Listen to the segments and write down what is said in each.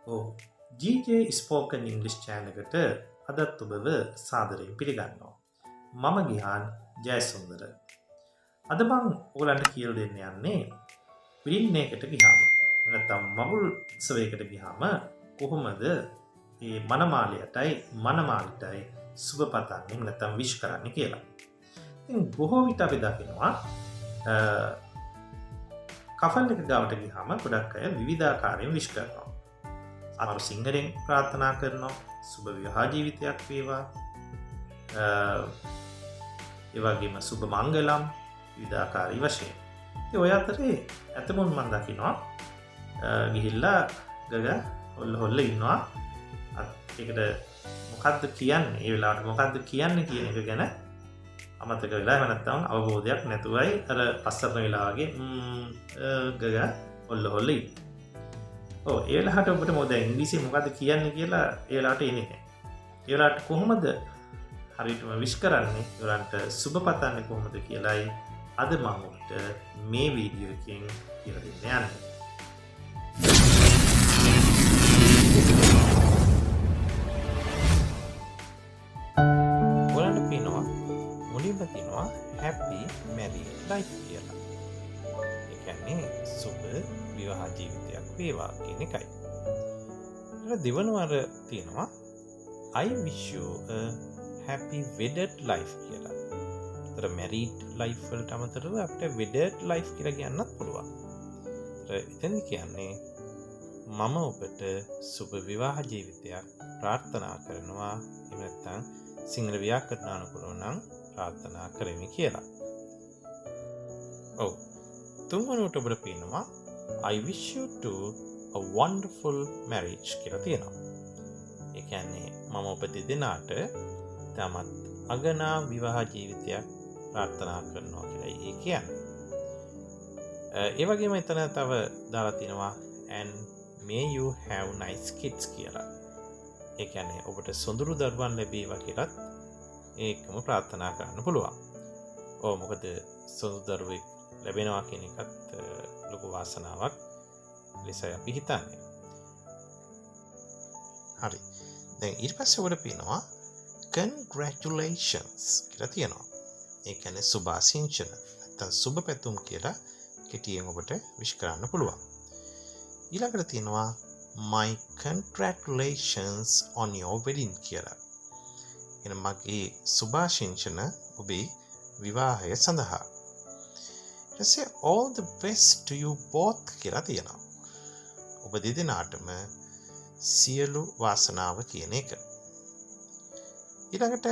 ඔව් GJ Spoken English channel එකට අදත් ඔබව සාදරයෙන් පිළිගන්නවා. මම ගිහාන් ජයසුන්දර. අද මම ඔයගලන්ට කියලා දෙන්න යන්නේ පිරින්න එකට ගියාම නැත්නම් මගුල් උත්සවයකට ගියාම කොහොමද මේ මනමාලයටයි මනමාලිටයි සුබ පතන්නේ නැත්නම් විශ් කරන්නේ කියලා. ඉතින් බොහෝ විට අපි දකිනවා කෆල් එක ගාවට ගියාම ගොඩක් අය විවිධාකාරයෙන් විශ් කරනවා. අර සිංහලෙන් ප්‍රාර්ථනා කරනවා සුබ විවාහ ජීවිතයක් වේවා. ඒ වගේම සුබ මංගලම් විවිධාකාරී වශයෙන්. ඉතින් ඔය අතරේ ඇතමුන් මම දකිනවා ගිහිල්ලා ගග හොල්ල ඉන්නවා. ඒකට මොකද්ද කියන්නේ? ඒ වෙලාවට මොකද්ද කියන්නේ කියන එක ගැන අමතක වෙලා එහෙම නැත්නම් අවබෝධයක් නැතුවයි අර පස්සරන වෙලා වගේ ගග හොල්ල ඉන්නේ. ඔව් ඒ වෙලාවට ඔබට මොකද ඉංග්‍රීසියෙන් මොකද්ද කියන්නේ කියලා ඒ වෙලාවට එන්නේ නැහැ. ඒ වෙලාවට කොහොමද හරියටම විශ් කරන්නේ? ඒගොල්ලන්ට සුබ පතන්නේ කොහොමද කියලායි අද මම ඔබට මේ වීඩියෝ එකෙන් කියලා දෙන්න යන්නේ. ඔයාලට පේනවා මුලින්ම තියෙනවා happy married life කියලා. ඒ කියන්නේ සුබ විවාහ ජීවිතයක් වේවා කියන එකයි. ඊට දෙවනුවර තියෙනවා I wish you a happy wedded life කියලා. ඒතර married life වලට අමතරව අපිට wedded life කියලා කියන්නත් පුළුවන්. එතන කියන්නේ මම ඔබට සුබ විවාහ ජීවිතයක් ප්‍රාර්ථනා කරනවා. එහෙම නැත්නම් සිංහල ව්‍යාකරණානුකූලව නම් ප්‍රාර්ථනා කරමි කියලා. ඔව්. තුන්වෙනුවට ඔබට පේනවා I wish you to a wonderful marriage කියලා තියෙනවා. ඒ කියන්නේ මම ඔබ දෙදෙනාට තමත් අගනා විවාහ ජීවිතයක් ප්‍රාර්ථනා කරනවා කියලා ඒ කියන්නේ. ඒ වගේම එතන තව දාලා තිනවා and may you have nice kids කියලා. ඒ කියන්නේ ඔබට සොඳුරු දරුවන් ලැබේවා කියලත් ඒකම ප්‍රාර්ථනා කරන්න පුළුවන්. ඔව් මොකද සොඳුරු දරුවෙක් ලැබෙනවා කියන එකත් ලොකු වාසනාවක් ලෙසයි අපි හිතන්නේ. හරි. දැන් ඊට පස්සේ ඔබට පේනවා congratulations කියලා තියෙනවා. ඒ කියන්නේ සුභාසිංචන නැත්නම් සුබ පැතුම් කියලා කෙටියෙන් ඔබට විශ් කරන්න පුළුවන්. ඊළඟට තියෙනවා my congratulations on your wedding කියලා. එන මගේ සුභාශිංසන ඔබේ විවාහය සඳහා. ඊටසේ all the best to you both කියලා තියෙනවා. ඔබ දෙදෙනාටම සියලු වාසනාව කියන එක. ඊළඟට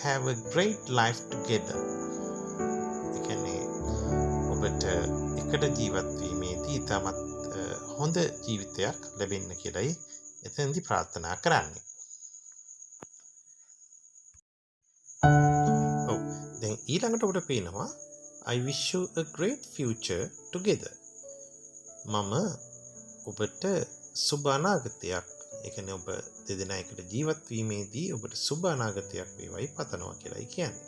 have a great life together. ඒ කියන්නේ ඔබට එකට ජීවත් වීමේදී තමත් හොඳ ජීවිතයක් ලැබෙන්න කියලායි එතෙන්දී ප්‍රාර්ථනා කරන්නේ. ඔව් දැන් ඊළඟට ඔබට පේනවා I wish you a great future together. මම ඔබට සුබ අනාගතයක්, ඒ කියන්නේ ඔබ දෙදෙනා එකට ජීවත් වීමේදී ඔබට සුබ අනාගතයක් වේවායි පතනවා කියලායි කියන්නේ.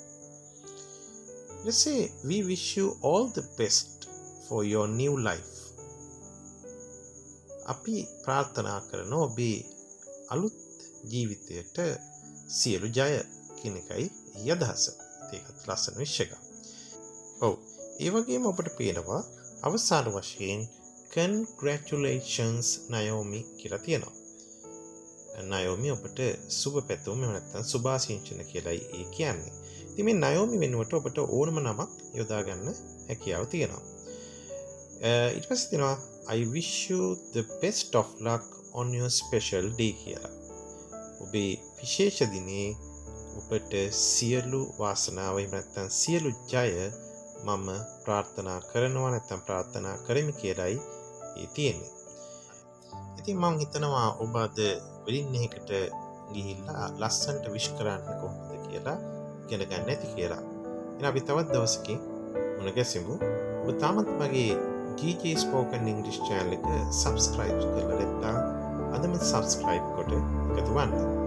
Let's say we wish you all the best for your new life. අපි ප්‍රාර්ථනා කරන ඔබේ අලුත් ජීවිතයට සියලු ජය කියන එකයි අදහස. ඒකත් ලස්සන විශ් එකක්. ඔව් ඒ වගේම ඔබට පේනවා අවසාන වශයෙන් congratulations Naomi කියලා තියෙනවා. Naomi ඔබට සුබ පැතුම් එහෙම නැත්නම් සුභාසිංචන කියලායි ඒ කියන්නේ. ඉතින් මේ Naomi වෙනුවට ඔබට ඕනම නමක් යොදා ගන්න හැකියාව තියෙනවා. ඊට පස්සේ තියෙනවා I wish you the best of luck on your special day කියලා. ඔබේ විශේෂ දිනේ ඔබට සියලු වාසනාව එහෙම නැත්නම් සියලු ජය මම ප්‍රාර්ථනා කරනවා නැත්නම් ප්‍රාර්ථනා කරමි කියලායි ඒ තියෙන්නේ. ඉතින් මම හිතනවා ඔබ අද වෙඩින් එකකට ගිහිල්ලා ලස්සනට විශ් කරන්න කොහොමද කියලා ඉගෙන ගන්න ඇති කියලා. එහෙනම් අපි තවත් දවසකින් මුණ ගැසෙමු. ඔබ තාමත් මගේ GJ Spoken English channel එක subscribe කරලා නැත්නම් අදම subscribe කොට එකතු වන්න.